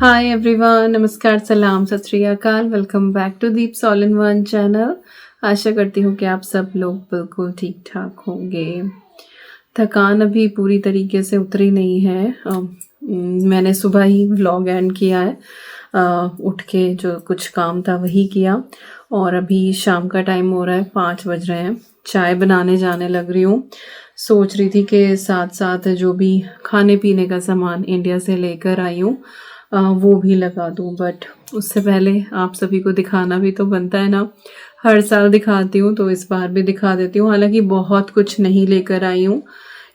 Hi everyone, नमस्कार, सलाम, Sat Sri Akal. Welcome back to Deep's all in one channel. आशा करती हूँ कि आप सब लोग बिल्कुल ठीक ठाक होंगे। थकान अभी पूरी तरीके से उतरी नहीं है। मैंने सुबह ही व्लॉग एंड किया है। उठ के जो कुछ काम था वही किया और अभी शाम का टाइम हो रहा है, 5 बज रहे हैं। चाय बनाने जाने लग रही हूँ। सोच रही थी कि साथ साथ जो भी खाने पीने का सामान इंडिया से लेकर आई हूँ वो भी लगा दूँ, बट उससे पहले आप सभी को दिखाना भी तो बनता है ना। हर साल दिखाती हूँ तो इस बार भी दिखा देती हूँ। हालांकि बहुत कुछ नहीं लेकर आई हूँ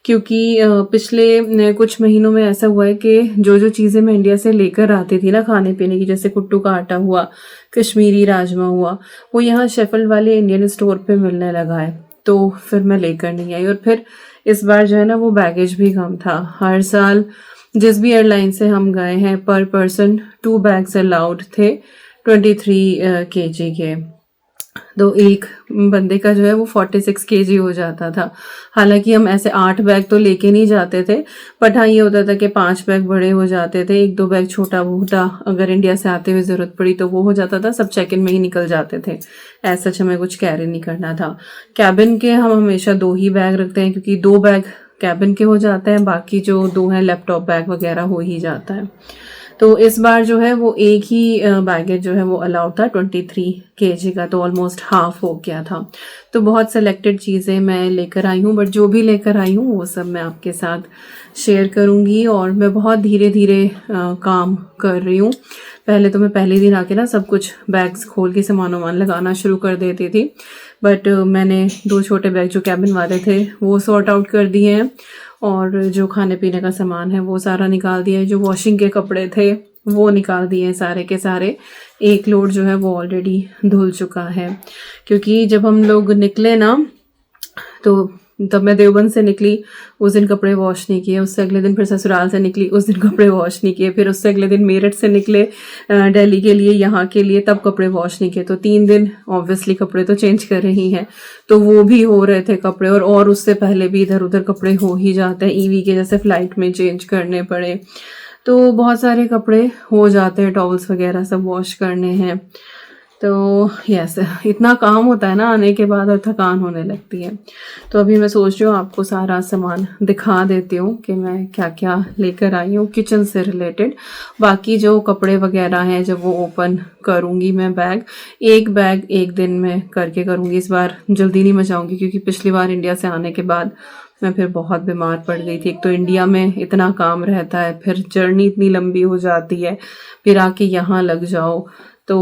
क्योंकि पिछले कुछ महीनों में ऐसा हुआ है कि जो जो चीज़ें मैं इंडिया से लेकर आती थी ना खाने पीने की, जैसे कुट्टू का आटा हुआ, कश्मीरी राजमा हुआ, वो यहाँ शेफिल्ड वाले इंडियन स्टोर पे मिलने लगा है, तो फिर मैं लेकर नहीं आई। और फिर इस बार जो है ना वो बैगेज भी कम था। हर साल जिस भी एयरलाइन से हम गए हैं पर पर्सन 2 बैग्स अलाउड थे 23 kg के, तो एक बंदे का जो है वो 46 kg हो जाता था। हालांकि हम ऐसे 8 बैग तो लेके नहीं जाते थे, बट हाँ ये होता था कि 5 बैग बड़े हो जाते थे, 1-2 बैग छोटा मोटा अगर इंडिया से आते हुए ज़रूरत पड़ी तो वो हो जाता था। सब चेक इन में ही निकल जाते थे, ऐसा हमें कुछ कैरी नहीं करना था। कैबिन के हम हमेशा 2 ही बैग रखते हैं क्योंकि 2 बैग कैबिन के हो जाते हैं, बाकी जो 2 हैं लैपटॉप बैग वगैरह हो ही जाता है। तो इस बार जो है वो एक ही बैगेज जो है वो अलाउड था 23 kg का, तो ऑलमोस्ट हाफ हो गया था। तो बहुत सेलेक्टेड चीज़ें मैं लेकर आई हूँ, बट जो भी लेकर आई हूँ वो सब मैं आपके साथ शेयर करूँगी। और मैं बहुत धीरे धीरे काम कर रही हूँ। पहले तो मैं पहले दिन आके ना सब कुछ बैग्स खोल के सामान वामान लगाना शुरू कर देती थी, बट मैंने 2 छोटे बैग जो कैबिन वाले थे वो सॉर्ट आउट कर दिए हैं और जो खाने पीने का सामान है वो सारा निकाल दिया है। जो वॉशिंग के कपड़े थे वो निकाल दिए हैं सारे के सारे। एक लोड जो है वो ऑलरेडी धुल चुका है क्योंकि जब हम लोग निकले ना तो तब मैं देवबंद से निकली, उस दिन कपड़े वॉश नहीं किए। उससे अगले दिन फिर ससुराल से निकली, उस दिन कपड़े वॉश नहीं किए। फिर उससे अगले दिन मेरठ से निकले दिल्ली के लिए, यहाँ के लिए, तब कपड़े वॉश नहीं किए। तो 3 दिन ऑब्वियसली कपड़े तो चेंज कर रही हैं, तो वो भी हो रहे थे कपड़े। और उससे पहले भी इधर उधर कपड़े हो ही जाते हैं, ईवी के जैसे फ्लाइट में चेंज करने पड़े, तो बहुत सारे कपड़े हो जाते हैं, टॉवल्स वगैरह सब वॉश करने हैं। तो यस, इतना काम होता है ना आने के बाद और थकान होने लगती है। तो अभी मैं सोच रही हूँ आपको सारा सामान दिखा देती हूँ कि मैं क्या क्या लेकर आई हूँ किचन से रिलेटेड। बाकी जो कपड़े वगैरह हैं जब वो ओपन करूँगी मैं बैग एक दिन में करके करूँगी। इस बार जल्दी नहीं मचाऊँगी क्योंकि पिछली बार इंडिया से आने के बाद मैं फिर बहुत बीमार पड़ गई थी। एक तो इंडिया में इतना काम रहता है, फिर जर्नी इतनी लंबी हो जाती है, फिर आके यहाँ लग जाओ तो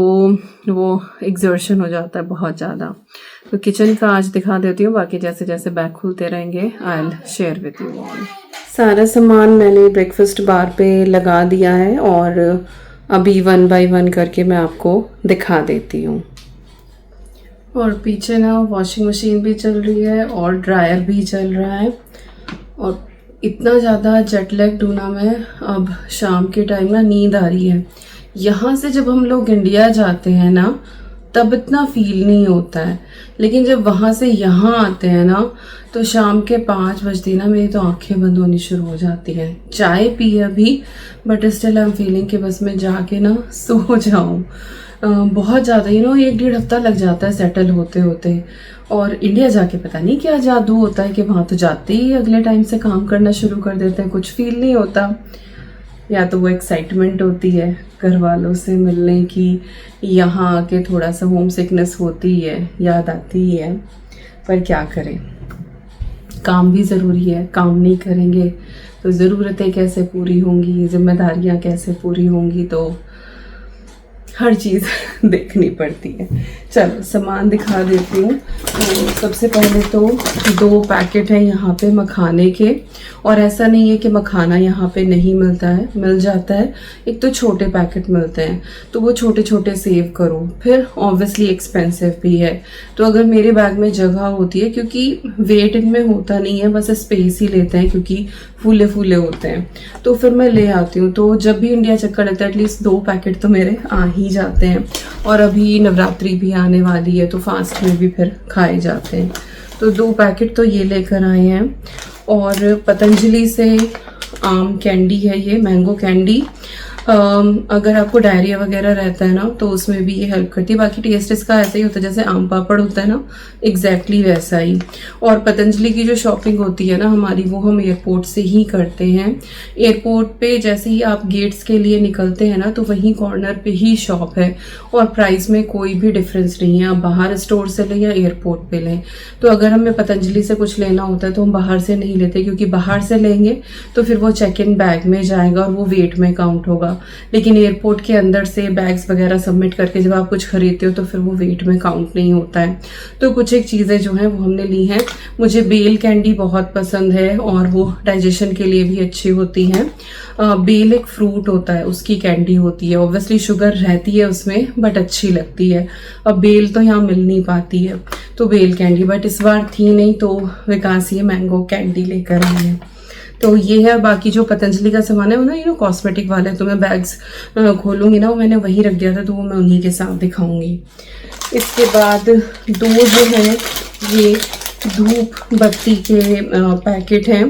वो एग्जर्शन हो जाता है बहुत ज़्यादा। तो किचन का आज दिखा देती हूँ, बाकी जैसे जैसे बैग खुलते रहेंगे I will share with you all. सारा सामान मैंने ब्रेकफास्ट बार पे लगा दिया है और अभी 1 बाय 1 करके मैं आपको दिखा देती हूँ। और पीछे ना वॉशिंग मशीन भी चल रही है और ड्रायर भी चल रहा है। और इतना ज़्यादा जेट लैग हूँ ना मैं, अब शाम के टाइम ना नींद आ रही है। यहाँ से जब हम लोग इंडिया जाते हैं ना तब इतना फील नहीं होता है, लेकिन जब वहाँ से यहाँ आते हैं ना तो शाम के 5 बजते ना मेरी तो आंखें बंद होनी शुरू हो जाती हैं। चाय पी अभी, but still I am feeling कि बस मैं जाके ना सो जाऊँ। बहुत ज़्यादा 1-1.5 हफ्ता लग जाता है सेटल होते होते। और इंडिया जाके पता नहीं क्या जादू होता है कि वहाँ तो जाते ही अगले टाइम से काम करना शुरू कर देते हैं, कुछ फील नहीं होता। या तो वो एक्साइटमेंट होती है घर वालों से मिलने की, यहाँ आके थोड़ा सा होम सिकनेस होती है, याद आती ही है, पर क्या करें, काम भी ज़रूरी है। काम नहीं करेंगे तो ज़रूरतें कैसे पूरी होंगी, जिम्मेदारियाँ कैसे पूरी होंगी, तो हर चीज़ देखनी पड़ती है। चलो सामान दिखा देती हूँ। तो सबसे पहले तो 2 पैकेट हैं यहाँ पे मखाने के, और ऐसा नहीं है कि मखाना यहाँ पे नहीं मिलता है, मिल जाता है। एक तो छोटे पैकेट मिलते हैं तो वो छोटे छोटे सेव करो, फिर ऑब्वियसली एक्सपेंसिव भी है। तो अगर मेरे बैग में जगह होती है, क्योंकि वेट इनमें होता नहीं है, बस स्पेस ही लेते हैं क्योंकि फूले फूले होते हैं, तो फिर मैं ले आती हूँ। तो जब भी इंडिया चक्कर लगता है एटलीस्ट 2 पैकेट तो मेरे आ ही जाते हैं। और अभी नवरात्रि भी आने वाली है तो फास्ट में भी फिर खाए जाते हैं। तो 2 पैकेट तो ये लेकर आए हैं। और पतंजलि से आम कैंडी है, ये मैंगो कैंडी। अगर आपको डायरिया वगैरह रहता है ना तो उसमें भी ये हेल्प करती है। बाकी टेस्ट इसका ऐसा ही होता है जैसे आम पापड़ होता है ना, एग्जैक्टली वैसा ही। और पतंजलि की जो शॉपिंग होती है ना हमारी, वो हम एयरपोर्ट से ही करते हैं। एयरपोर्ट पे जैसे ही आप गेट्स के लिए निकलते हैं ना तो वहीं कॉर्नर पे ही शॉप है, और प्राइस में कोई भी डिफरेंस नहीं है, आप बाहर स्टोर से लें या एयरपोर्ट पे लें। तो अगर हमें पतंजलि से कुछ लेना होता है तो हम बाहर से नहीं लेते, क्योंकि बाहर से लेंगे तो फिर वो चेक इन बैग में जाएगा और वो वेट में काउंट होगा। लेकिन एयरपोर्ट के अंदर से बैग्स वगैरह सबमिट करके जब आप कुछ खरीदते हो तो फिर वो वेट में काउंट नहीं होता है। तो कुछ एक चीज़ें जो हैं वो हमने ली हैं। मुझे बेल कैंडी बहुत पसंद है और वो डाइजेशन के लिए भी अच्छी होती है। बेल एक फ्रूट होता है, उसकी कैंडी होती है, ऑब्वियसली शुगर रहती है उसमें बट अच्छी लगती है। अब बेल तो यहाँ मिल नहीं पाती है तो बेल कैंडी, बट इस बार थी नहीं तो विकास ये मैंगो कैंडी लेकर आई है। तो ये है। बाकी जो पतंजलि का सामान है वो ना कॉस्मेटिक वाला है, तो मैं बैग्स खोलूंगी ना, वो मैंने वहीं रख दिया था तो वो मैं उन्हीं के साथ दिखाऊंगी। इसके बाद दो जो है ये धूप बत्ती के पैकेट हैं।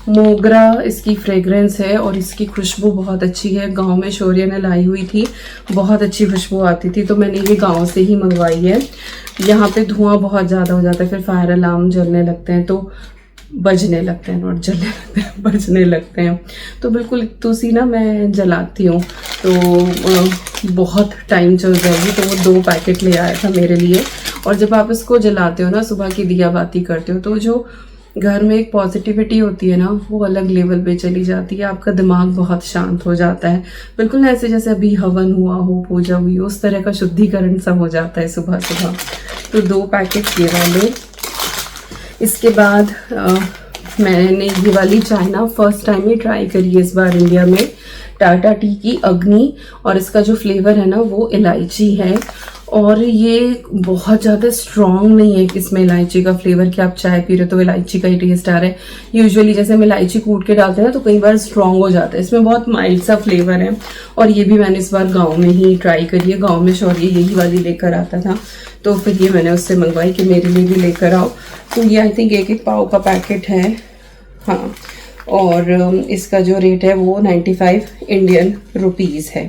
मोगरा इसकी फ्रेग्रेंस है और इसकी खुशबू बहुत अच्छी है। गांव में शौर्य ने लाई हुई थी, बहुत अच्छी खुशबू आती थी तो मैंने ये गांव से ही मंगवाई है। यहाँ पे धुआं बहुत ज़्यादा हो जाता है, फिर फायर अलार्म जलने लगते हैं, तो बजने लगते हैं, नॉट जलने लगते हैं, बजने लगते हैं। तो बिल्कुल तुलसी ना मैं जलाती हूँ तो बहुत टाइम चल जाएगी, तो वो 2 पैकेट ले आया था मेरे लिए। और जब आप इसको जलाते हो ना, सुबह की दिया बाती करते हो, तो जो घर में एक पॉजिटिविटी होती है ना वो अलग लेवल पे चली जाती है, आपका दिमाग बहुत शांत हो जाता है। बिल्कुल ऐसे जैसे अभी हवन हुआ हो, पूजा हुई हो, उस तरह का शुद्धिकरण सब हो जाता है सुबह सुबह। तो 2 पैकेट ये वाले। इसके बाद मैंने ये वाली चाय ना फर्स्ट टाइम ही ट्राई करी है इस बार इंडिया में, टाटा टी की अग्नि, और इसका जो फ्लेवर है ना वो इलायची है। और ये बहुत ज़्यादा स्ट्रॉन्ग नहीं है कि इसमें इलायची का फ्लेवर कि आप चाय पी रहे हो तो इलायची का ही टेस्ट आ रहा है। यूजुअली जैसे हम इलायची कूट के डालते हैं ना तो कई बार स्ट्रॉन्ग हो जाता है, इसमें बहुत माइल्ड सा फ्लेवर है। और ये भी मैंने इस बार गाँव में ही ट्राई करी है, गाँव में शौर्य यही वाली लेकर आता था तो फिर ये मैंने उससे मंगवाई कि मेरे लिए भी लेकर आओ। तो ये आई थिंक 1-1 पाव का पैकेट है, हाँ। और इसका जो रेट है वो 95 इंडियन रुपीज़ है।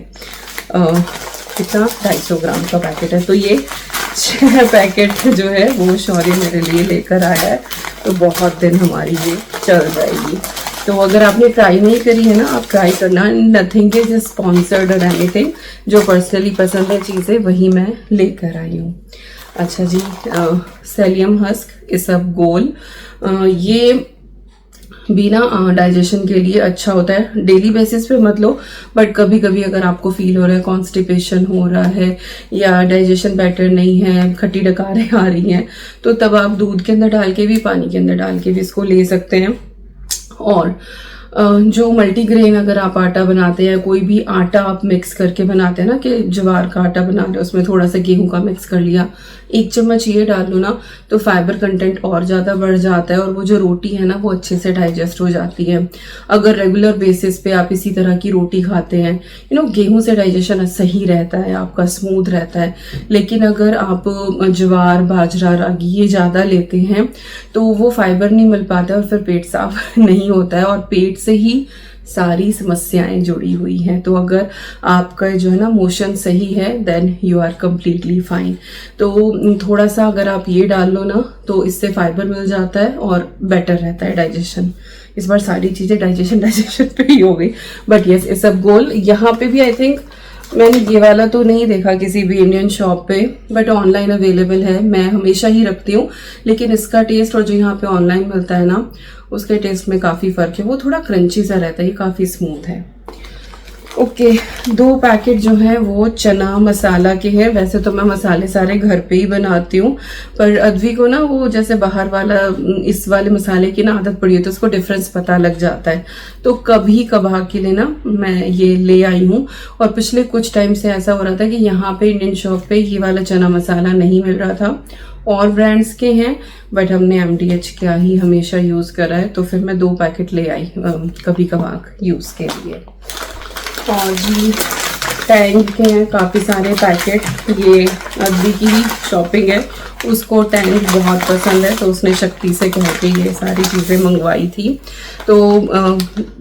कितना 250 ग्राम का पैकेट है। तो ये 6 पैकेट जो है वो शौर्य मेरे लिए लेकर आया है, तो बहुत दिन हमारी ये चल जाएगी। तो अगर आपने ट्राई नहीं करी है ना, आप ट्राई करना। नथिंग इज स्पॉन्सर्ड और एनीथिंग, जो पर्सनली पसंद है चीज़ें वही मैं लेकर आई हूँ। अच्छा जी, सेलियम हस्क इसबगोल, ये बिना डाइजेशन के लिए अच्छा होता है। डेली बेसिस पे मत लो, बट कभी कभी अगर आपको फील हो रहा है कॉन्स्टिपेशन हो रहा है या डाइजेशन बेटर नहीं है, खट्टी डकारें आ रही हैं, तो तब आप दूध के अंदर डाल के भी, पानी के अंदर डाल के भी इसको ले सकते हैं। और जो मल्टीग्रेन अगर आप आटा बनाते हैं, कोई भी आटा आप मिक्स करके बनाते हैं ना, कि ज्वार का आटा बना रहे उसमें थोड़ा सा गेहूं का मिक्स कर लिया, 1 चम्मच ये डाल लो ना तो फाइबर कंटेंट और ज़्यादा बढ़ जाता है और वो जो रोटी है ना वो अच्छे से डाइजेस्ट हो जाती है। अगर रेगुलर बेसिस पे आप इसी तरह की रोटी खाते हैं, गेहूं से डाइजेशन सही रहता है, आपका स्मूथ रहता है। लेकिन अगर आप ज्वार, बाजरा, रागी ये ज़्यादा लेते हैं तो वो फाइबर नहीं मिल पाता है और फिर पेट साफ नहीं होता है, और पेट से ही सारी समस्याएं जुड़ी हुई हैं। तो अगर आपका जो है ना मोशन सही है then you are completely fine. तो थोड़ा सा अगर आप ये डाल लो ना तो इससे फाइबर मिल जाता है और बेटर रहता है डाइजेशन। इस बार सारी चीज़ें डाइजेशन पे ही हो गई, बट यस इसबगोल यहाँ पे भी आई थिंक मैंने ये वाला तो नहीं देखा किसी भी इंडियन शॉप पे, बट ऑनलाइन अवेलेबल है। मैं हमेशा ही रखती हूँ, लेकिन इसका टेस्ट और जो यहाँ पे ऑनलाइन मिलता है ना उसके टेस्ट में काफ़ी फ़र्क है। वो थोड़ा क्रंची सा रहता है, ये काफ़ी स्मूथ है। ओके, 2 पैकेट जो है वो चना मसाला के हैं। वैसे तो मैं मसाले सारे घर पे ही बनाती हूँ, पर अद्वी को ना वो जैसे बाहर वाला इस वाले मसाले की ना आदत पड़ी है तो उसको डिफरेंस पता लग जाता है। तो कभी कभार के लिए ना मैं ये ले आई हूँ। और पिछले कुछ टाइम से ऐसा हो रहा था कि यहाँ पे इंडियन शॉप पे ये वाला चना मसाला नहीं मिल रहा था, और ब्रांड्स के हैं, बट हमने MDH का ही हमेशा यूज़ करा है, तो फिर मैं 2 पैकेट ले आई कभी कभार यूज़ के लिए। और जी टैंग के हैं काफ़ी सारे पैकेट। ये अद्दी की शॉपिंग है, उसको टैंग बहुत पसंद है तो उसने शक्ति से कह के ये सारी चीज़ें मंगवाई थी। तो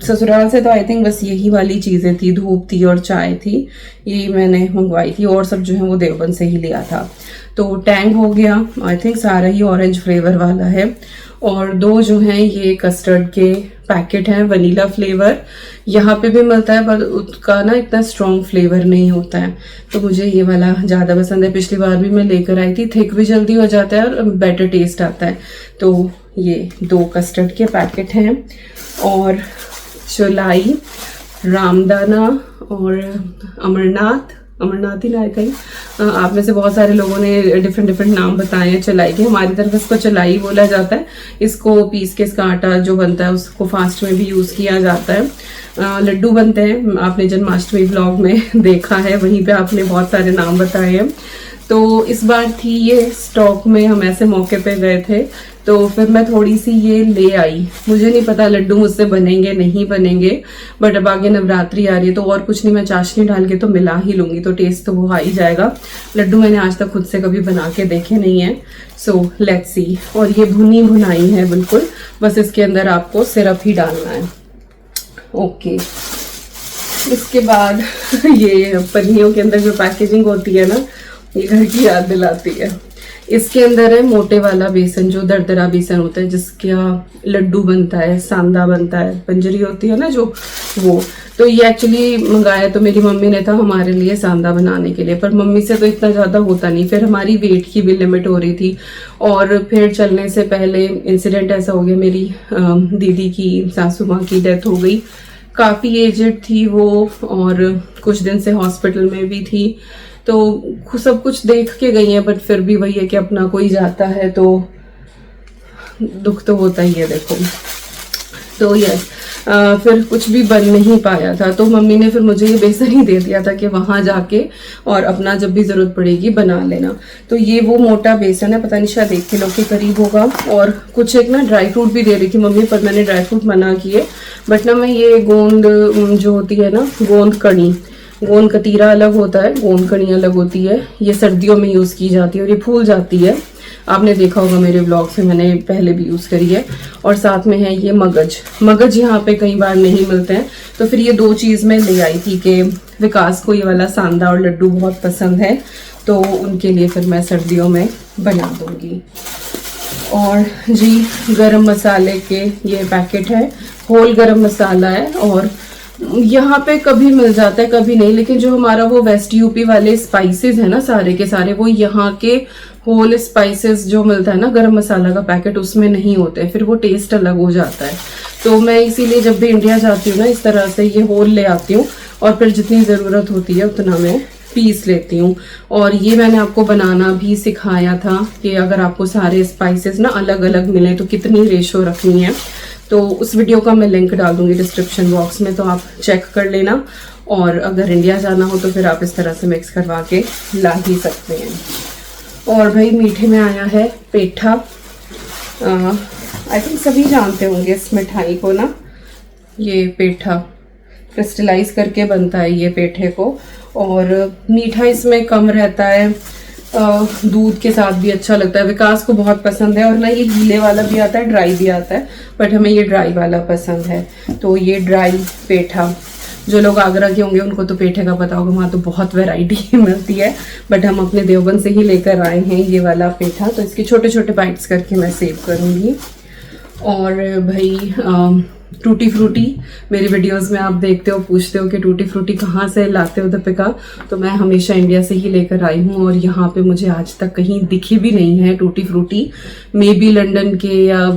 ससुराल से तो आई थिंक बस यही वाली चीज़ें थी, धूप थी और चाय थी, यही मैंने मंगवाई थी, और सब जो है वो देवबंद से ही लिया था। तो टैंग हो गया, आई थिंक सारा ही ऑरेंज फ्लेवर वाला है। और 2 जो हैं ये कस्टर्ड के पैकेट हैं, वनीला फ्लेवर। यहाँ पे भी मिलता है पर उसका ना इतना स्ट्रॉन्ग फ्लेवर नहीं होता है, तो मुझे ये वाला ज़्यादा पसंद है। पिछली बार भी मैं लेकर आई थी, थिक भी जल्दी हो जाता है और बेटर टेस्ट आता है। तो ये 2 कस्टर्ड के पैकेट हैं। और चौलाई, रामदाना और अमरनाथ ही ना है कहीं, आप में से बहुत सारे लोगों ने डिफरेंट नाम बताए हैं चलाई के। हमारी तरफ इसको चलाई बोला जाता है। इसको पीस के इसका आटा जो बनता है उसको फास्ट में भी यूज़ किया जाता है। लड्डू बनते हैं, आपने जन्माष्टमी व्लॉग में देखा है, वहीं पे आपने बहुत सारे नाम बताए हैं। तो इस बार थी ये स्टॉक में, हम ऐसे मौके पे गए थे तो फिर मैं थोड़ी सी ये ले आई। मुझे नहीं पता लड्डू मुझसे बनेंगे नहीं बनेंगे, बट अब आगे नवरात्रि आ रही है तो और कुछ नहीं, मैं चाशनी डाल के तो मिला ही लूंगी, तो टेस्ट तो वो आ ही जाएगा। लड्डू मैंने आज तक खुद से कभी बना के देखे नहीं है, सो लेट्स सी। और ये भुनी भुनाई है बिल्कुल, बस इसके अंदर आपको सिरप ही डालना है। ओके, इसके बाद ये पन्नियों के अंदर जो पैकेजिंग होती है ना, ये घर की याद दिलाती है। इसके अंदर है मोटे वाला बेसन, जो दरदरा बेसन होता है जिसका लड्डू बनता है, सांदा बनता है, पंजरी होती है ना जो, वो। तो ये एक्चुअली मंगाया तो मेरी मम्मी ने था हमारे लिए सांदा बनाने के लिए, पर मम्मी से तो इतना ज़्यादा होता नहीं, फिर हमारी वेट की भी लिमिट हो रही थी। और फिर चलने से पहले इंसिडेंट ऐसा हो गया, मेरी दीदी की सासू माँ की डेथ हो गई। काफ़ी एजेड थी वो और कुछ दिन से हॉस्पिटल में भी थी, तो सब कुछ देख के गई है, बट फिर भी वही है कि अपना कोई जाता है तो दुख तो होता ही है। देखो तो यस, फिर कुछ भी बन नहीं पाया था, तो मम्मी ने फिर मुझे ये बेसन ही दे दिया था कि वहां जाके और अपना जब भी जरूरत पड़ेगी बना लेना। तो ये वो मोटा बेसन है, पता नहीं शायद 1 किलो के करीब होगा। और कुछ एक ना ड्राई फ्रूट भी दे रही थी मम्मी, पर मैंने ड्राई फ्रूट मना किए। बट ना मैं ये गोंद जो होती है ना, गोंद कड़ी, गोंद कतीरा अलग होता है, गोंद कड़ी अलग होती है, ये सर्दियों में यूज़ की जाती है और ये फूल जाती है। आपने देखा होगा मेरे ब्लॉग से, मैंने पहले भी यूज़ करी है। और साथ में है ये मगज यहाँ पे कई बार नहीं मिलते हैं, तो फिर ये 2 चीज़ मैं ले आई थी कि विकास को ये वाला सांदा और लड्डू बहुत पसंद है, तो उनके लिए फिर मैं सर्दियों में बना दूँगी। और जी गरम मसाले के ये पैकेट है, होल गरम मसाला है, और यहाँ पे कभी मिल जाता है कभी नहीं, लेकिन जो हमारा वो वेस्ट यूपी वाले स्पाइसेस है ना सारे के सारे, वो यहाँ के होल स्पाइसेस जो मिलता है ना गरम मसाला का पैकेट, उसमें नहीं होते, फिर वो टेस्ट अलग हो जाता है। तो मैं इसीलिए जब भी इंडिया जाती हूँ ना, इस तरह से ये होल ले आती हूँ और फिर जितनी ज़रूरत होती है उतना मैं पीस लेती हूँ। और ये मैंने आपको बनाना भी सिखाया था कि अगर आपको सारे स्पाइसेस ना अलग अलग मिले तो कितनी रेशो रखनी है, तो उस वीडियो का मैं लिंक डाल दूंगी डिस्क्रिप्शन बॉक्स में, तो आप चेक कर लेना। और अगर इंडिया जाना हो तो फिर आप इस तरह से मिक्स करवा के ला ही सकते हैं। और भाई मीठे में आया है पेठा, आई थिंक सभी जानते होंगे इस मिठाई को ना, ये पेठा क्रिस्टलाइज करके बनता है ये पेठे को, और मीठा इसमें कम रहता है, दूध के साथ भी अच्छा लगता है। विकास को बहुत पसंद है, और ना ये गीले वाला भी आता है ड्राई भी आता है, बट हमें ये ड्राई वाला पसंद है। तो ये ड्राई पेठा, जो लोग आगरा के होंगे उनको तो पेठे का पता होगा, वहाँ तो बहुत वैरायटी मिलती है, बट हम अपने देवबंद से ही लेकर आए हैं ये वाला पेठा। तो इसके छोटे छोटे बाइट्स करके मैं सेव करूँगी। और भाई टूटी फ्रूटी, मेरी वीडियोस में आप देखते हो, पूछते हो कि टूटी फ्रूटी कहाँ से लाते हो दीपिका, तो मैं हमेशा इंडिया से ही लेकर आई हूँ, और यहाँ पे मुझे आज तक कहीं दिखी भी नहीं है tutti frutti. May be London के या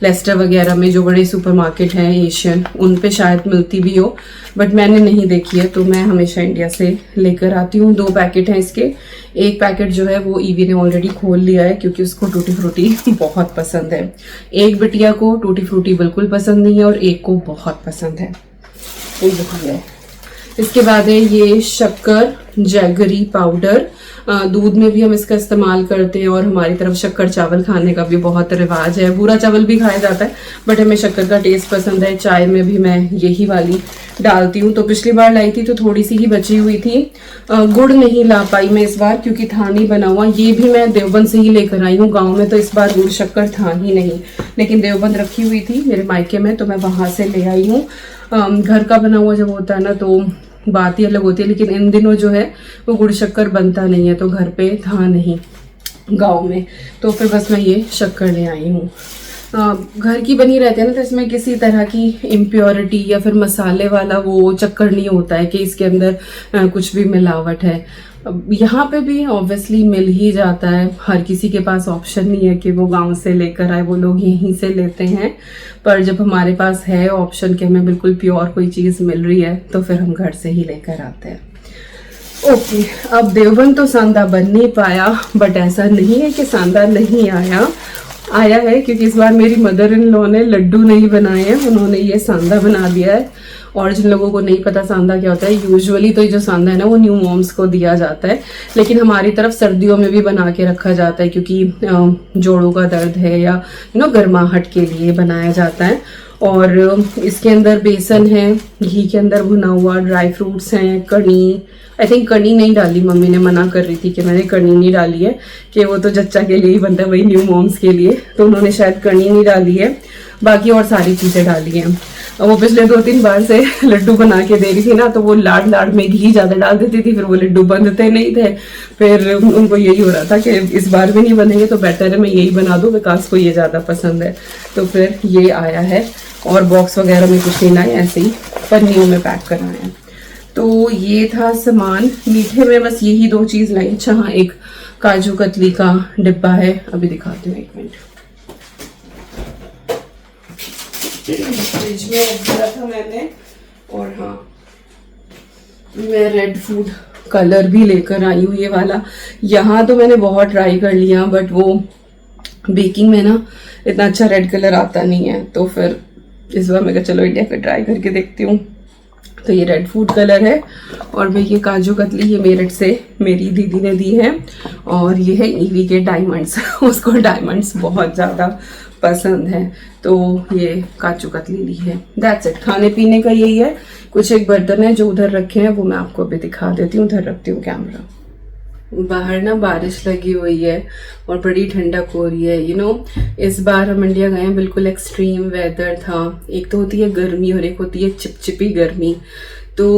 लेस्टर वगैरह में जो बड़े सुपरमार्केट हैं एशियन, उन पे शायद मिलती भी हो, बट मैंने नहीं देखी है, तो मैं हमेशा इंडिया से लेकर आती हूँ। 2 पैकेट हैं इसके, एक पैकेट जो है वो ईवी ने ऑलरेडी खोल लिया है क्योंकि उसको टूटी फ्रूटी बहुत पसंद है। एक बिटिया को टूटी फ्रूटी बिल्कुल पसंद नहीं है और एक को बहुत पसंद है, तो यही है। इसके बाद है ये शक्कर जैगरी पाउडर, दूध में भी हम इसका इस्तेमाल करते हैं और हमारी तरफ शक्कर चावल खाने का भी बहुत रिवाज है। बूरा चावल भी खाया जाता है बट हमें शक्कर का टेस्ट पसंद है। चाय में भी मैं यही वाली डालती हूँ। तो पिछली बार लाई थी तो थोड़ी सी ही बची हुई थी। गुड़ नहीं ला पाई मैं इस बार क्योंकि था नहीं बना हुआ। ये भी मैं देवबंद से ही लेकर आई हूँ। गाँव में तो इस बार गुड़ शक्कर था ही नहीं, लेकिन देवबंद रखी हुई थी मेरे मायके में तो मैं वहां से ले आई हूँ। घर का बना हुआ जब होता है ना तो बात ही अलग होती है, लेकिन इन दिनों जो है वो गुड़ शक्कर बनता नहीं है तो घर पे था नहीं गांव में, तो फिर बस मैं ये शक्कर ले आई हूँ। घर की बनी रहती है ना तो इसमें किसी तरह की इम्प्योरिटी या फिर मसाले वाला वो चक्कर नहीं होता है कि इसके अंदर कुछ भी मिलावट है। यहाँ पे भी ऑब्वियसली मिल ही जाता है, हर किसी के पास ऑप्शन नहीं है कि वो गांव से लेकर आए, वो लोग यहीं से लेते हैं। पर जब हमारे पास है ऑप्शन कि हमें बिल्कुल प्योर कोई चीज़ मिल रही है तो फिर हम घर से ही लेकर आते हैं। ओके, अब देवबंद तो सांदा बन नहीं पाया बट ऐसा नहीं है कि सांदा नहीं आया है क्योंकि इस बार मेरी मदर इन लॉ ने लड्डू नहीं बनाए हैं, उन्होंने ये सांदा बना दिया है। और जिन लोगों को नहीं पता सांदा क्या होता है, यूजुअली तो ये जो सांदा है ना वो न्यू मॉम्स को दिया जाता है, लेकिन हमारी तरफ सर्दियों में भी बना के रखा जाता है क्योंकि जोड़ों का दर्द है या गर्माहट के लिए बनाया जाता है। और इसके अंदर बेसन है, घी के अंदर भुना हुआ, ड्राई फ्रूट्स हैं, कड़ी, आई थिंक कड़ी नहीं डाली, मम्मी ने मना कर रही थी कि मैंने कड़ी नहीं डाली है कि वो तो जच्चा के लिए ही बनता है, वही न्यू मॉम्स के लिए, तो उन्होंने शायद कड़ी नहीं डाली है, बाकी और सारी चीज़ें डाली हैं। वो पिछले 2-3 बार से लड्डू बना के दे रही थी ना तो वो लाड में घी ज़्यादा डाल देती थी, फिर वो लड्डू बनते नहीं थे। फिर उनको यही हो रहा था कि इस बार भी नहीं बनेंगे तो बेटर है मैं यही बना दूँ, विकास को ये ज़्यादा पसंद है। तो फिर ये आया है और बॉक्स वगैरह में कुछ नहीं लाए, ऐसे ही पन्नियों में पैक कराए हैं। तो ये था सामान। मीठे में बस यही 2 चीज़ लाई। अच्छा हाँ, एक काजू कतली का डिब्बा है, अभी दिखाती हूँ, 1 मिनट। फ्रिज में रखा था मैंने। और हाँ, मैं रेड फूड कलर भी लेकर आई हूँ, ये वाला। यहाँ तो मैंने बहुत ट्राई कर लिया बट वो बेकिंग में ना इतना अच्छा रेड कलर आता नहीं है, तो फिर इस बार मैं कहा चलो इंडिया पे ट्राई करके देखती हूँ। तो ये रेड फूड कलर है। और मैं ये काजू कतली ये मेरठ से मेरी दीदी ने दी है। और ये है ईवी के डायमंड्स उसको डायमंड्स बहुत ज़्यादा पसंद है, तो ये काजू कतली ली है। That's it. खाने पीने का यही है। कुछ एक बर्तन है जो उधर रखे हैं, वो मैं आपको अभी दिखा देती हूँ। उधर रखती हूँ कैमरा। बाहर ना बारिश लगी हुई है और बड़ी ठंडक हो रही है। इस बार हम इंडिया गए हैं, बिल्कुल एक्सट्रीम वेदर था। एक तो होती है गर्मी और एक होती है चिपचिपी गर्मी। तो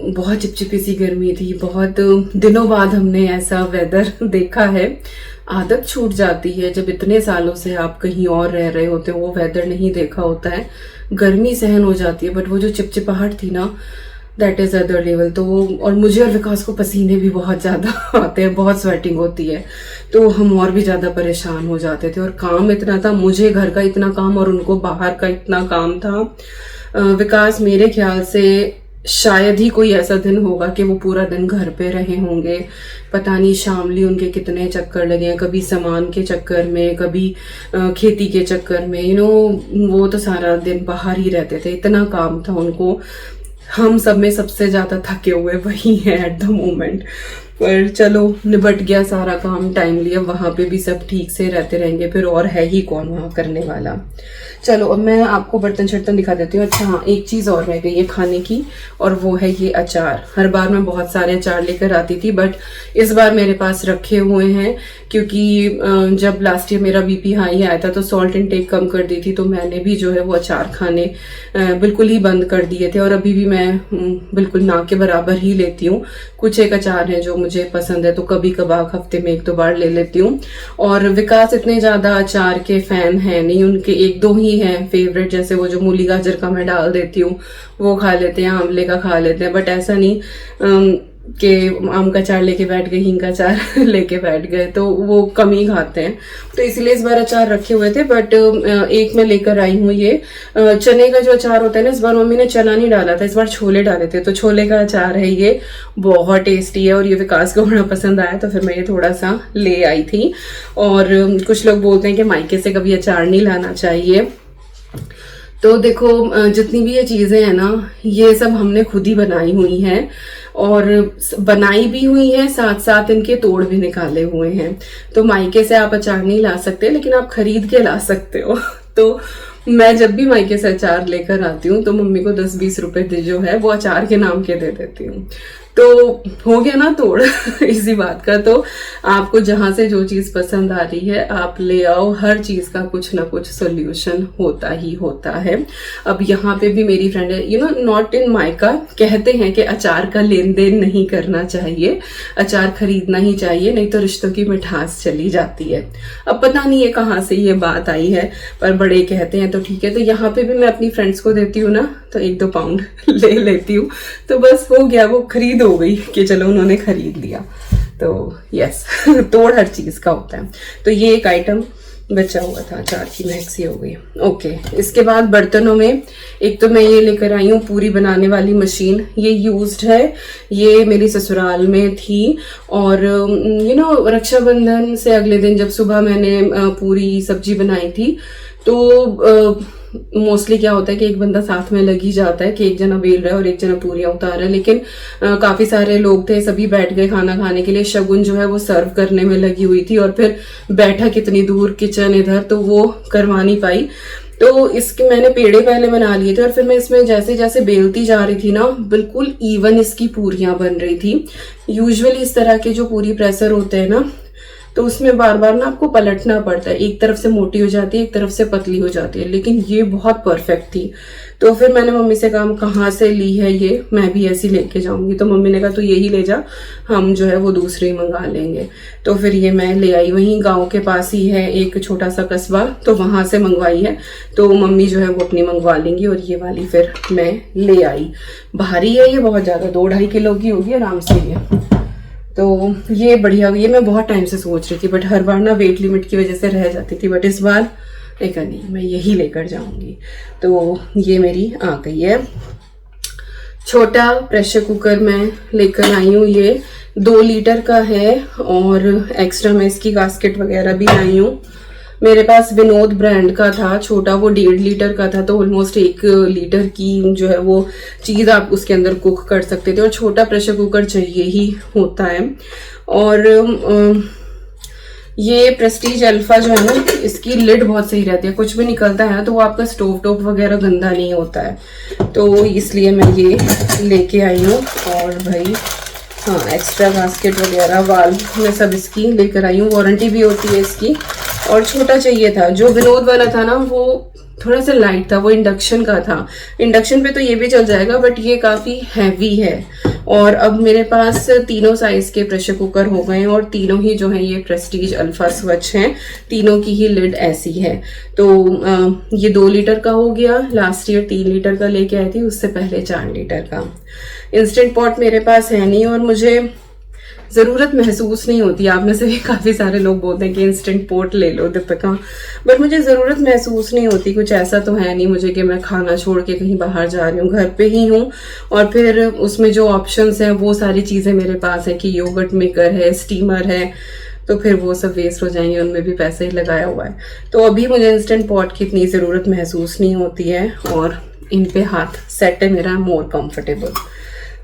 बहुत चिपचिपी सी गर्मी थी, बहुत दिनों बाद हमने ऐसा वेदर देखा है। आदत छूट जाती है जब इतने सालों से आप कहीं और रह रहे होते हो, वो वेदर नहीं देखा होता है, गर्मी सहन हो जाती है बट वो जो चिपचिपाहट थी ना, दैट इज अदर लेवल। तो और मुझे और विकास को पसीने भी बहुत ज़्यादा आते हैं, बहुत स्वेटिंग होती है, तो हम और भी ज़्यादा परेशान हो जाते थे। और काम इतना था, मुझे घर का इतना काम और उनको बाहर का इतना काम था। विकास मेरे ख्याल से शायद ही कोई ऐसा दिन होगा कि वो पूरा दिन घर पे रहे होंगे। पता नहीं शामली उनके कितने चक्कर लगे हैं, कभी सामान के चक्कर में, कभी खेती के चक्कर में। वो तो सारा दिन बाहर ही रहते थे, इतना काम था उनको। हम सब में सबसे ज़्यादा थके हुए वही हैं एट द मोमेंट। पर चलो निबट गया सारा काम टाइम लिया, वहाँ पे भी सब ठीक से रहते रहेंगे, फिर और है ही कौन वहाँ करने वाला। चलो अब मैं आपको बर्तन शर्तन दिखा देती हूँ। अच्छा हाँ, एक चीज़ और रह गई है खाने की, और वो है ये अचार। हर बार मैं बहुत सारे अचार लेकर आती थी बट इस बार मेरे पास रखे हुए हैं क्योंकि जब लास्ट ईयर मेरा बीपी हाई आया था तो सॉल्ट इनटेक कम कर दी थी, तो मैंने भी जो है वो अचार खाने बिल्कुल ही बंद कर दिए थे। और अभी भी मैं बिल्कुल ना के बराबर ही लेती हूँ। कुछ एक अचार है जो मुझे पसंद है तो कभी कभार हफ्ते में 1-2 बार ले लेती हूँ। और विकास इतने ज़्यादा अचार के फैन है नहीं, उनके 1-2 ही हैं फेवरेट, जैसे वो जो मूली गाजर का मैं डाल देती हूँ वो खा लेते हैं, आंवले का खा लेते हैं, बट ऐसा नहीं कि आम का अचार लेके बैठ गए, हींग का अचार लेके बैठ गए, तो वो कम ही खाते हैं। तो इसलिए इस बार अचार रखे हुए थे बट एक मैं लेकर आई हूँ ये चने का जो अचार होता है ना, इस बार मम्मी ने चना नहीं डाला था, इस बार छोले डाले थे, तो छोले का अचार है ये, बहुत टेस्टी है और ये विकास को बड़ा पसंद आया, तो फिर मैं ये थोड़ा सा ले आई थी। और कुछ लोग बोलते हैं कि मायके से कभी अचार नहीं लाना चाहिए। तो देखो जितनी भी ये चीज़ें हैं ना, ये सब हमने खुद ही बनाई हुई हैं और बनाई भी हुई है, साथ साथ इनके तोड़ भी निकाले हुए हैं। तो मायके से आप अचार नहीं ला सकते, लेकिन आप खरीद के ला सकते हो। तो मैं जब भी मायके से अचार लेकर आती हूँ तो मम्मी को 10-20 रुपए जो है वो अचार के नाम के दे देती हूँ। तो हो गया ना तोड़ इसी बात का। तो आपको जहां से जो चीज पसंद आ रही है आप ले आओ, हर चीज का कुछ ना कुछ सोल्यूशन होता ही होता है। अब यहाँ पे भी मेरी फ्रेंड है, यू नो नॉट इन मायका, कहते हैं कि अचार का लेन देन नहीं करना चाहिए, अचार खरीदना ही चाहिए, नहीं तो रिश्तों की मिठास चली जाती है। अब पता नहीं है कहाँ से ये बात आई है, पर बड़े कहते हैं तो ठीक है। तो यहाँ पे भी मैं अपनी फ्रेंड्स को देती हूँ ना, तो 1-2 पाउंड ले लेती हूँ, तो बस हो गया, वो खरीद हो गई कि चलो उन्होंने खरीद लिया। तो यस तोड़ हर चीज का होता है। तो ये एक आइटम बचा हुआ था, अचार की महक हो गई। ओके, इसके बाद बर्तनों में एक तो मैं ये लेकर आई हूँ पूरी बनाने वाली मशीन। ये यूज्ड है, ये मेरी ससुराल में थी, और यू नो रक्षाबंधन से अगले दिन जब सुबह मैंने पूरी सब्जी बनाई थी, तो मोस्टली क्या होता है कि एक बंदा साथ में लग ही जाता है कि एक जना बेल रहा है और एक जना पूरियां उतार रहा है। लेकिन काफी सारे लोग थे, सभी बैठ गए खाना खाने के लिए, शगुन जो है वो सर्व करने में लगी हुई थी, और फिर बैठा कितनी दूर किचन इधर, तो वो करवा नहीं पाई। तो इसके मैंने पेड़े पहले बना लिए थे, और फिर मैं इसमें जैसे जैसे बेलती जा रही थी ना, बिल्कुल इवन इसकी पूरियां बन रही थी। यूजुअली इस तरह के जो पूरी प्रेसर होते हैं ना, तो उसमें बार बार ना आपको पलटना पड़ता है, एक तरफ से मोटी हो जाती है, एक तरफ से पतली हो जाती है, लेकिन ये बहुत परफेक्ट थी। तो फिर मैंने मम्मी से कहा कहाँ से ली है ये, मैं भी ऐसी लेके जाऊंगी। तो मम्मी ने कहा तू यही ले जा, हम जो है वो दूसरी मंगा लेंगे। तो फिर ये मैं ले आई, वहीं गांव के पास ही है एक छोटा सा कस्बा, तो वहां से मंगवाई है। तो मम्मी जो है वो अपनी मंगवा लेंगी, और ये वाली फिर मैं ले आई। भारी है ये बहुत ज्यादा, 2-2.5 किलो की होगी आराम से ये। तो ये बढ़िया, ये मैं बहुत टाइम से सोच रही थी, बट हर बार ना वेट लिमिट की वजह से रह जाती थी, बट इस बार एक नहीं, मैं यही लेकर जाऊंगी। तो ये मेरी आ गई है। छोटा प्रेशर कुकर मैं लेकर आई हूँ, ये 2 लीटर का है, और एक्स्ट्रा मैं इसकी गास्केट वगैरह भी लाई हूँ। मेरे पास विनोद ब्रांड का था छोटा, वो 1.5 लीटर का था, तो ऑलमोस्ट 1 लीटर की जो है वो चीज आप उसके अंदर कुक कर सकते थे, और छोटा प्रेशर कुकर चाहिए ही होता है। और ये प्रेस्टीज अल्फा जो है ना, इसकी लिड बहुत सही रहती है, कुछ भी निकलता है तो वो आपका स्टोव टॉप वगैरह गंदा नहीं होता है, तो इसलिए मैं ये लेके आई हूँ। और भाई हाँ, एक्स्ट्रा बास्केट वगैरह वाल्व मैं सब इसकी लेकर आई हूँ, वारंटी भी होती है इसकी। और छोटा चाहिए था, जो विनोद वाला था ना वो थोड़ा सा लाइट था, वो इंडक्शन का था। इंडक्शन पे तो ये भी चल जाएगा, बट ये काफी हैवी है। और अब मेरे पास 3 साइज के प्रेशर कुकर हो गए हैं, और तीनों ही जो है ये प्रेस्टीज अल्फा स्वच्छ हैं, तीनों की ही लिड ऐसी है। तो ये 2 लीटर का हो गया, लास्ट ईयर 3 लीटर का लेके आई थी, उससे पहले 4 लीटर का। इंस्टेंट पॉट मेरे पास है नहीं, और मुझे जरूरत महसूस नहीं होती। आप में से भी काफी सारे लोग बोलते हैं कि इंस्टेंट पॉट ले लो दीपिका, बट मुझे जरूरत महसूस नहीं होती। कुछ ऐसा तो है नहीं मुझे कि मैं खाना छोड़ के कहीं बाहर जा रही हूँ, घर पे ही हूँ। और फिर उसमें जो ऑप्शंस हैं वो सारी चीजें मेरे पास है कि योगर्ट मेकर है, स्टीमर है, तो फिर वो सब वेस्ट हो जाएंगे, उनमें भी पैसे ही लगाया हुआ है। तो अभी मुझे इंस्टेंट पॉट की इतनी ज़रूरत महसूस नहीं होती है, और इन पे हाथ सेट है मेरा मोर कंफर्टेबल।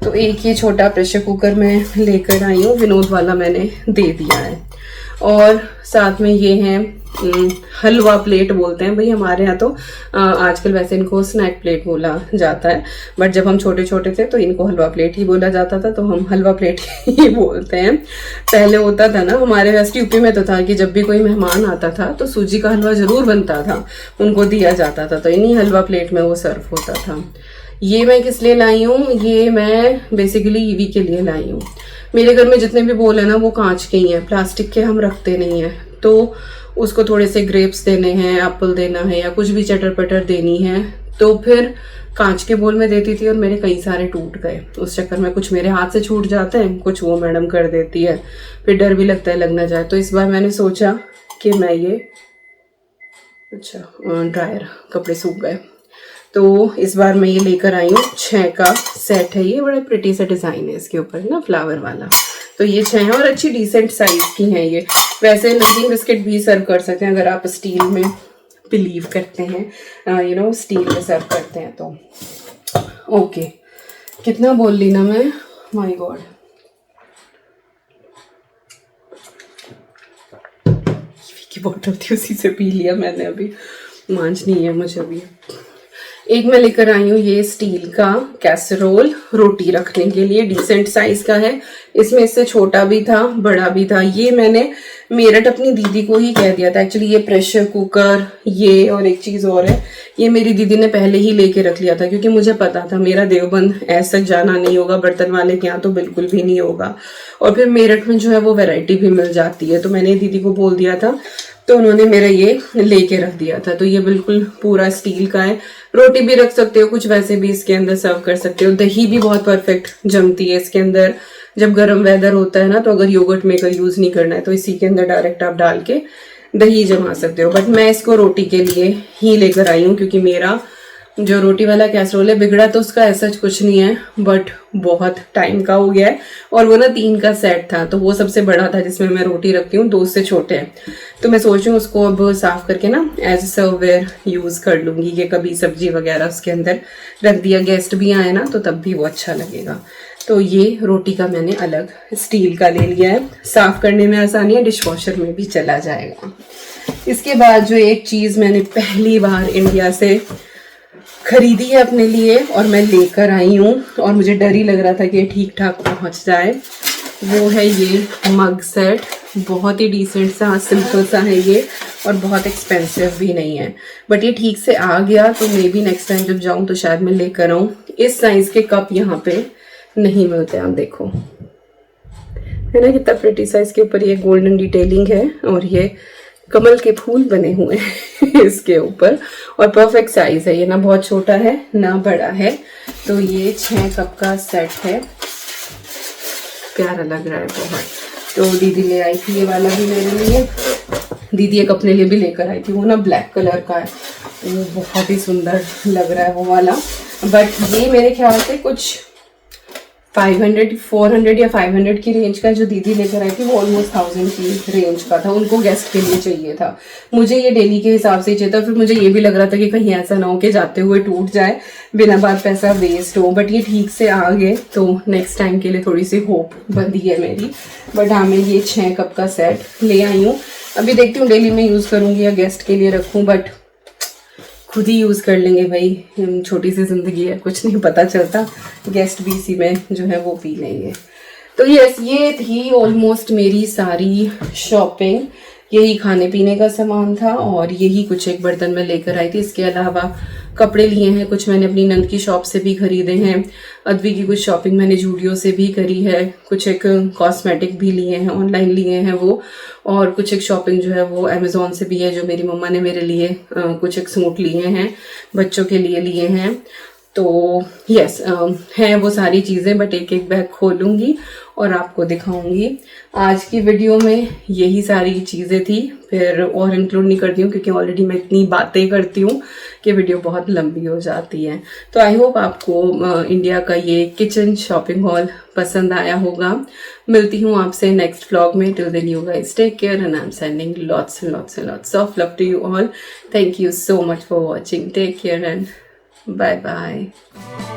तो एक ये छोटा प्रेशर कुकर मैं लेकर आई हूँ, विनोद वाला मैंने दे दिया है। और साथ में ये है हलवा प्लेट बोलते हैं भाई हमारे यहाँ, तो आजकल वैसे इनको स्नैक प्लेट बोला जाता है, बट जब हम छोटे छोटे थे तो इनको हलवा प्लेट ही बोला जाता था, तो हम हलवा प्लेट ही बोलते हैं। पहले होता था ना हमारे वेस्ट यूपी में, तो था कि जब भी कोई मेहमान आता था तो सूजी का हलवा जरूर बनता था, उनको दिया जाता था, तो इन्हीं हलवा प्लेट में वो सर्व होता था। ये मैं किस लिए लाई हूँ, ये मैं बेसिकली ईवी के लिए लाई हूँ। मेरे घर में जितने भी बोल है ना वो कांच के ही हैं, प्लास्टिक के हम रखते नहीं हैं। तो उसको थोड़े से ग्रेप्स देने हैं, एप्पल देना है, या कुछ भी चटर पटर देनी है, तो फिर कांच के बोल में देती थी, और मेरे कई सारे टूट गए। उस चक्कर में कुछ मेरे हाथ से छूट जाते हैं, कुछ वो मैडम कर देती है, फिर डर भी लगता है लग ना जाए। तो इस बार मैंने सोचा कि मैं ये ड्रायर, कपड़े सूख गए, तो इस बार मैं ये लेकर आई हूँ। 6 का सेट है ये, बड़ा प्रिटी सा डिजाइन है इसके ऊपर ना, फ्लावर वाला। तो ये 6 है, और अच्छी डिसेंट साइज की हैं ये। वैसे नमकीन बिस्किट भी सर्व कर सकते हैं अगर आप स्टील में बिलीव करते हैं, यू नो स्टील में सर्व करते हैं तो। ओके, कितना बोल ली ना मैं, माय गॉड, की बॉटल थी उसी से पी लिया मैंने, अभी मांझ नहीं है मुझे अभी। एक मैं लेकर आई हूँ ये स्टील का कैसरोल, रोटी रखने के लिए, डिसेंट साइज का है। इसमें इससे छोटा भी था, बड़ा भी था। ये मैंने मेरठ अपनी दीदी को ही कह दिया था एक्चुअली। ये प्रेशर कुकर, ये और एक चीज और है, ये मेरी दीदी ने पहले ही लेके रख लिया था, क्योंकि मुझे पता था मेरा देवबंद ऐसा जाना नहीं होगा, बर्तन वाले के यहाँ तो बिल्कुल भी नहीं होगा। और फिर मेरठ में जो है वो वैरायटी भी मिल जाती है, तो मैंने दीदी को बोल दिया था, तो उन्होंने मेरा ये लेके रख दिया था। तो ये बिल्कुल पूरा स्टील का है। रोटी भी रख सकते हो, कुछ वैसे भी इसके अंदर सर्व कर सकते हो। दही भी बहुत परफेक्ट जमती है इसके अंदर। जब गर्म वेदर होता है ना, तो अगर योगर्ट मेकर यूज नहीं करना है तो इसी के अंदर डायरेक्ट आप डाल के दही जमा सकते हो। बट मैं इसको रोटी के लिए ही लेकर आई हूँ, क्योंकि मेरा जो रोटी वाला कैसरोल है, बिगड़ा तो उसका ऐसा कुछ नहीं है, बट बहुत टाइम का हो गया है। और वो ना 3 का सेट था, तो वो सबसे बड़ा था जिसमें मैं रोटी रखती हूँ, 2 से छोटे हैं। तो मैं सोच रही हूँ उसको अब साफ करके ना एज ए सर्ववेयर यूज कर लूंगी, कि कभी सब्जी वगैरह उसके अंदर रख दिया, गेस्ट भी आए ना तो तब भी वो अच्छा लगेगा। तो ये रोटी का मैंने अलग स्टील का ले लिया है, साफ करने में आसानी है, डिश वॉशर में भी चला जाएगा। इसके बाद जो एक चीज मैंने पहली बार इंडिया से खरीदी है अपने लिए और मैं लेकर आई हूँ, और मुझे डर ही लग रहा था कि ये ठीक ठाक पहुँच जाए, वो है ये मग सेट। बहुत ही डिसेंट सा, सिंपल सा है ये, और बहुत एक्सपेंसिव भी नहीं है। बट ये ठीक से आ गया, तो मे बी नेक्स्ट टाइम जब जाऊँ तो शायद मैं लेकर आऊँ। इस साइज के कप यहाँ पे नहीं मिलते, आप देखो है ना कितना प्रिटी साइज के ऊपर ये गोल्डन डिटेलिंग है, और ये कमल के फूल बने हुए हैं इसके ऊपर, और परफेक्ट साइज है ये, ना बहुत छोटा है ना बड़ा है। तो ये 6 कप का सेट है, प्यारा लग रहा है बहुत। तो दीदी ले आई थी ये वाला भी मेरे लिए, दीदी एक अपने लिए भी लेकर आई थी, वो ना ब्लैक कलर का है, वो बहुत ही सुंदर लग रहा है वो वाला। बट ये मेरे ख्याल से कुछ 400 या 500 की रेंज का, जो दीदी लेकर आई थी वो ऑलमोस्ट 1000 की रेंज का था। उनको गेस्ट के लिए चाहिए था, मुझे ये डेली के हिसाब से चाहिए था। फिर मुझे ये भी लग रहा था कि कहीं ऐसा ना हो कि जाते हुए टूट जाए, बिना बात पैसा वेस्ट हो। बट ये ठीक से आ गए, तो नेक्स्ट टाइम के लिए थोड़ी सी होप बंधी है मेरी। बट हाँ, मैं ये 6 कप का सेट ले आई हूँ। अभी देखती हूँ डेली में यूज़ करूँगी या गेस्ट के लिए रखूँ, बट खुद ही यूज़ कर लेंगे भाई, छोटी सी ज़िंदगी है, कुछ नहीं पता चलता, गेस्ट भी इसी में जो है वो पी लेंगे। तो यस, ये थी ऑलमोस्ट मेरी सारी शॉपिंग। यही खाने पीने का सामान था, और यही कुछ एक बर्तन में लेकर आई थी। इसके अलावा कपड़े लिए हैं कुछ, मैंने अपनी नंद की शॉप से भी खरीदे हैं। अद्वी की कुछ शॉपिंग मैंने जूडियो से भी करी है, कुछ एक कॉस्मेटिक भी लिए हैं, ऑनलाइन लिए हैं वो, और कुछ एक शॉपिंग जो है वो अमेजोन से भी है, जो मेरी मम्मा ने मेरे लिए कुछ एक सूट लिए हैं, बच्चों के लिए लिए हैं। तो यस, हैं वो सारी चीज़ें, बट एक एक बैग खोलूँगी और आपको दिखाऊंगी। आज की वीडियो में यही सारी चीज़ें थी, फिर और इंक्लूड नहीं करती हूँ क्योंकि ऑलरेडी मैं इतनी बातें करती हूँ कि वीडियो बहुत लंबी हो जाती है। तो आई होप आपको इंडिया का ये किचन शॉपिंग हॉल पसंद आया होगा। मिलती हूँ आपसे नेक्स्ट व्लॉग में। Till then you guys take care and I am sending lots and lots and lots of love to you all. Thank you so much for watching. Take care and bye bye.